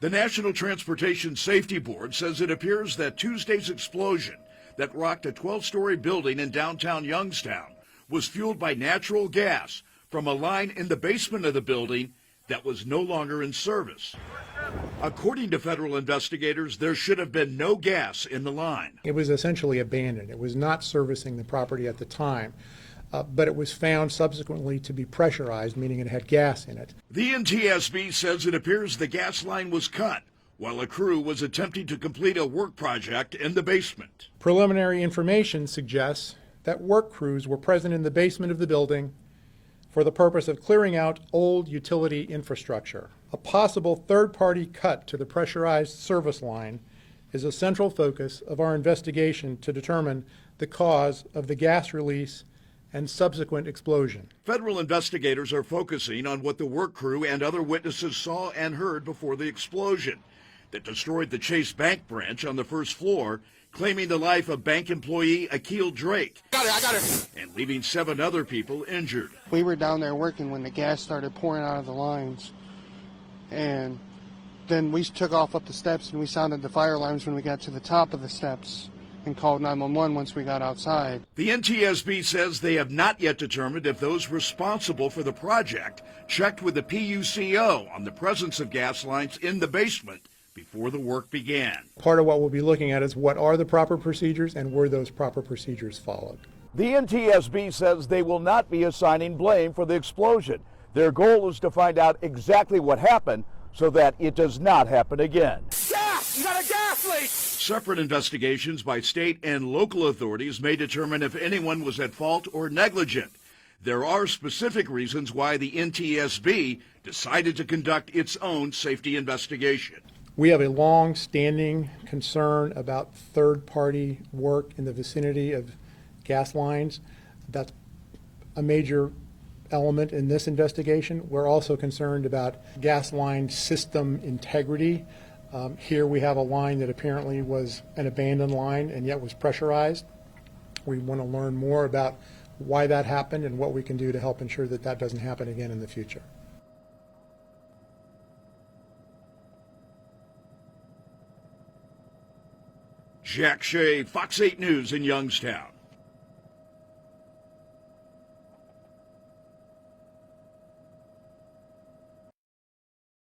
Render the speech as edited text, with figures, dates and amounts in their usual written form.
The National Transportation Safety Board says it appears that Tuesday's explosion that rocked a 12-story building in downtown Youngstown was fueled by natural gas from a line in the basement of the building that was no longer in service. According to federal investigators, there should have been no gas in the line. It was essentially abandoned. It was not servicing the property at the time, but it was found subsequently to be pressurized, meaning it had gas in it. The NTSB says it appears the gas line was cut while a crew was attempting to complete a work project in the basement. Preliminary information suggests that work crews were present in the basement of the building for the purpose of clearing out old utility infrastructure. A possible third-party cut to the pressurized service line is a central focus of our investigation to determine the cause of the gas release and subsequent explosion. Federal investigators are focusing on what the work crew and other witnesses saw and heard before the explosion that destroyed the Chase Bank branch on the first floor, claiming the life of bank employee Akil Drake. I got it. And leaving 7 other people injured. We were down there working when the gas started pouring out of the lines. And then we took off up the steps and we sounded the fire alarms when we got to the top of the steps and called 911 once we got outside. The NTSB says they have not yet determined if those responsible for the project checked with the PUCO on the presence of gas lines in the basement before the work began. Part of what we'll be looking at is what are the proper procedures and were those proper procedures followed. The NTSB says they will not be assigning blame for the explosion. Their goal is to find out exactly what happened so that it does not happen again. Gas! You got a gas leak! Separate investigations by state and local authorities may determine if anyone was at fault or negligent. There are specific reasons why the NTSB decided to conduct its own safety investigation. We have a long-standing concern about third-party work in the vicinity of gas lines. That's a major element in this investigation. We're also concerned about gas line system integrity. Here we have a line that apparently was an abandoned line and yet was pressurized. We want to learn more about why that happened and what we can do to help ensure that that doesn't happen again in the future. Jack Shea, Fox 8 News in Youngstown.